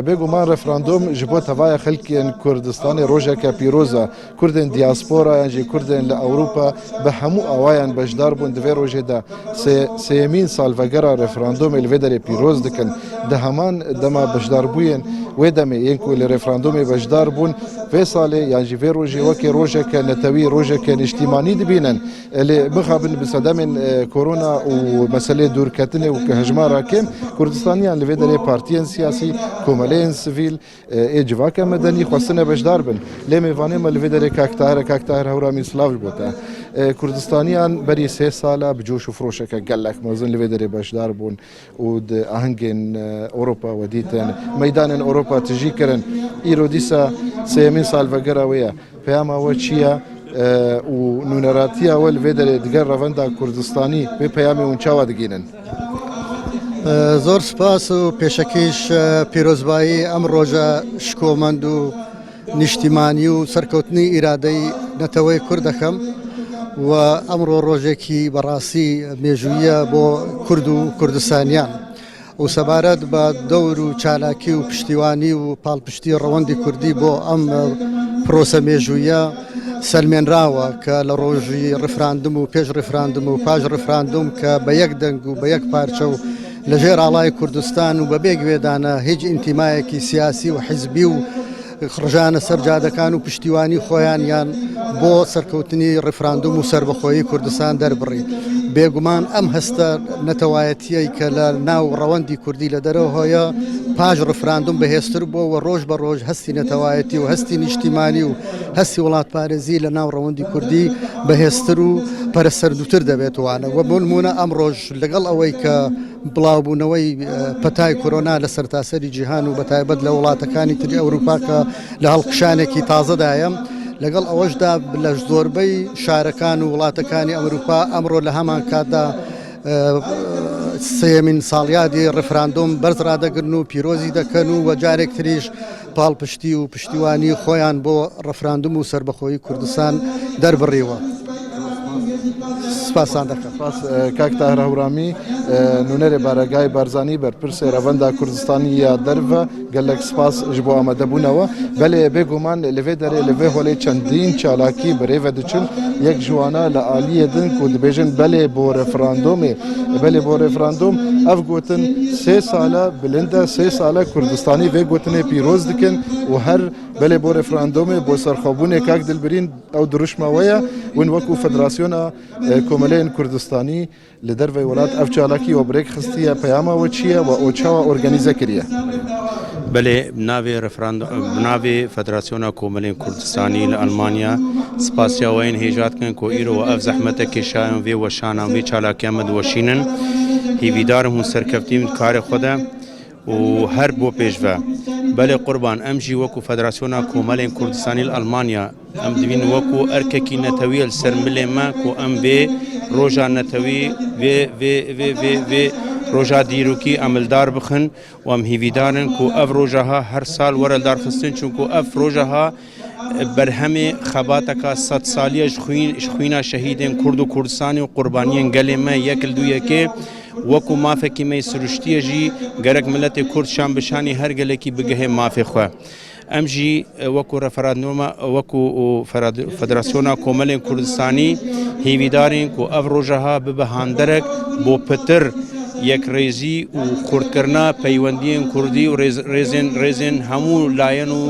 بێگومان ڕفراندۆم ji bo tevaya xelkên Kurdistanê rojeke pîroz e Kurdên diasporayan jî Kurdên li Ewropa bi hemû awayan bejdar bûn di vê rojê de sêyemîn salvegera referandûmê li vê derê pîroz dikin di heman dema bejdarbûyên wê demê yên ku li referandûmê bejdar bûn vê salê yan jî vê rojê wekî rojeke netewî rojeke niştîmanî dibînin lê bixabin bi sedemên korona û meselê dûrketinê û hejmara kêm Kurdistaniyan li vê derê partiyên siyasî komeleyên sivîl ê civaka medenî xwestine bejdar bin lê mêvanê me li vê derê Kaktahir Hewramî silav ji bo te Kurdistaniyan berî 3 sala bi coş û firoşeke gelek mezin li vê derê bejdar bûn û di ahengên Ewropa we dîtin meydanên Ewropa tijî kirin îro dîsa sêyemîn salvegera wê ye peyama we çi ye û nûneratiya we li vê derê diger revenda Kurdistanî vê peyamê hûn çawa digînin زۆر سپاس و پێشەکەیش پیرۆزبایی ئەم ڕۆژە شکۆمەند و نیشتیمانی و سەرکەوتنی ئیرادەی نەتەوەی کورد دەکەم و ئەمڕۆ ڕۆژێکی بەڕاستی مێژوویە بۆ کورد و کوردستانیان و سەبارەت بە دەور و چالاکی و پشتیوانی و پاڵپشتی ڕەوەندی کوردی بۆ ئەم پرۆسە مێژوویە سەلمێنراوە کە لە ڕۆژی ڕفراندم و پێش ڕفراندم و پاش ڕفراندم کە بە یەک دەنگ و بە یەک پارچە و لەژێر ئاڵای کوردستان و بەبێ گوێدانە هیچ ئینتیمایەکی سیاسی و حیزبی و ڕژانە سەرجادەکان و پشتیوانی خۆیان یان بۆ سەرکەوتنی ڕفراندوم و سربەخۆیی کوردستان دەربڕی بێگومان ئەم هەستە نەتەوایەتیەی کە لە ناو ڕەوەندی کوردی لە دەرەوە هۆیە پاش ڕفراندوم بەهێزتر بۆ و ڕۆژ بە ڕۆژ هەستی نەتەوایەتی و هەستی نیشتیمانی و هەستی وڵاتپارێزی لە ناو ڕەوەندی کوردی بەهێزتر و پەرەسەردووتر دەبێتوانە وە بۆ نمونە ئەم ڕۆژ لەگەڵ ئەوەی کە بڵاوبوونەوەی پەتای کۆرۆنا لە سەرتاسەری جیهان و بەتایبەت لە وڵاتەکانی تری ئەوروپا کە لە هەڵقشانێکی تازەدایە لەگەڵ ئەوەشدا لە زۆربەی شارەکان و وڵاتەکانی ئەوروپا ئەمڕۆ لە هەمان کاتدا سێمین ساڵیادی ڕفراندۆم بەرزڕادەگرن و پیرۆزی دەکەن و وەجارێک تریش پاڵپشتی و پشتیوانی خۆیان بۆ ڕفراندوم و سربەخۆیی کوردستان دەربڕیوە. سپاسان دەکەم. Kaktahir Hewramî nûnerê Baregayê Barzanî berpirsê revenda Kurdistanî ya derve gelek spas ji bo amedebûnewe belê bêguman li vê derê li vê holê çendîn çalakî bi rêve diçin yek ji wana li aliyê din ku dibêjin belê bo referandûmê belê bo referandûm ev gotin 3 sala bilind e 3 sala Kurdistanî vê gotinê pîroz dikin û her belê bo referandûmê bo serxwebûnê Kak Dilbirîn ew diruşma we ye win wekû Federasyona Komeleyên Kurdistanî li dervey welat ev çalakî û birêk xistiye peyama we çi ye we û çawa organîze kiriye Belê navê Federasyona Komeleyên Kurdistanî li Almanya spasiya we yên hêjat kirin ku îro ev zehmetekê şayan vê weşanan vê çalakiyan me diweşînin hêvîdarim hûn serkeftîn karê xwe de û her bo pêşve belê qurban em jî wekû Federasyona Komeleyên Kurdistanî li Almanya em dibînin wekû erkekî netewî li ser milê me ku em vê roja netewî vê roja dîrokî emildar bixin û em hêvîdarin ku ev rojaha her sal were darxistin çunku ev rojaha berhemê xebateka 100 saliye ji xwîna şehîdên Kurd û Kurdistanê û qurbaniyên gelê me yek li duyekê wekû mafekî me siruştiye jî gerek miletê Kurd şan bi şanî her gelekî bigihê mafê xwe em jî wekû referandûma wekû Federasyona Komeleyên Kurdistanî hêvîdarên ku ev rojaha bibe handerek bo pitir yekrêzî û xurtkirina peywendiyên Kurdî û rêzên hemû layen û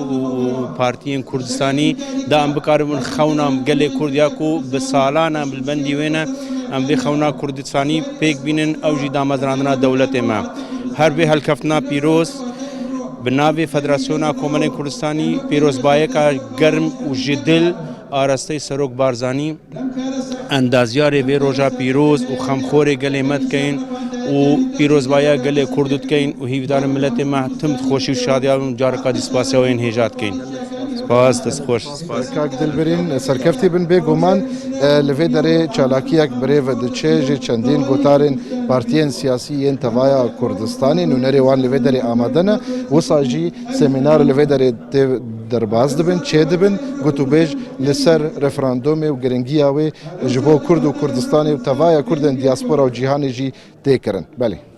partiyên Kurdistanî da em bikaribin xewna gelê Kurd ya ku bi salana bilbendî wê ne em vê xewna Kurdistanî pêk bînin ew jî damezrandina dewletê me her vê helkeftina pîroz bi navê Federasyona Komeleyên Kurdistanî pîrozbayeka germ û ji dil arasteyê Serok Barzanî endaziyarê vê roja pîroz û xemxorê gelê me dikeyin û pîrozbaya gelê Kurd dikeyin û hîvîdarên milletê me tim dixweşî û şadiya bin careka dî spasiya we yên hêja dikeyin. Spas destxweş. Kak Dilbirîn serkeftî bin bêguman li vê derê çalakiyek birêve diçe ji çendîn gotarên partiyên siyasî yên tevaya Kurdistanê nûnerê wan li vê derê amade ne wisa jî semînar li vê derê tê derbas dibin çê dibin gotûbêj li ser referandûmê û giringiya wê ji bo Kurd û Kurdistanê û tevaya Kurdên diaspora û cîhanê jî tê kirin. Belê.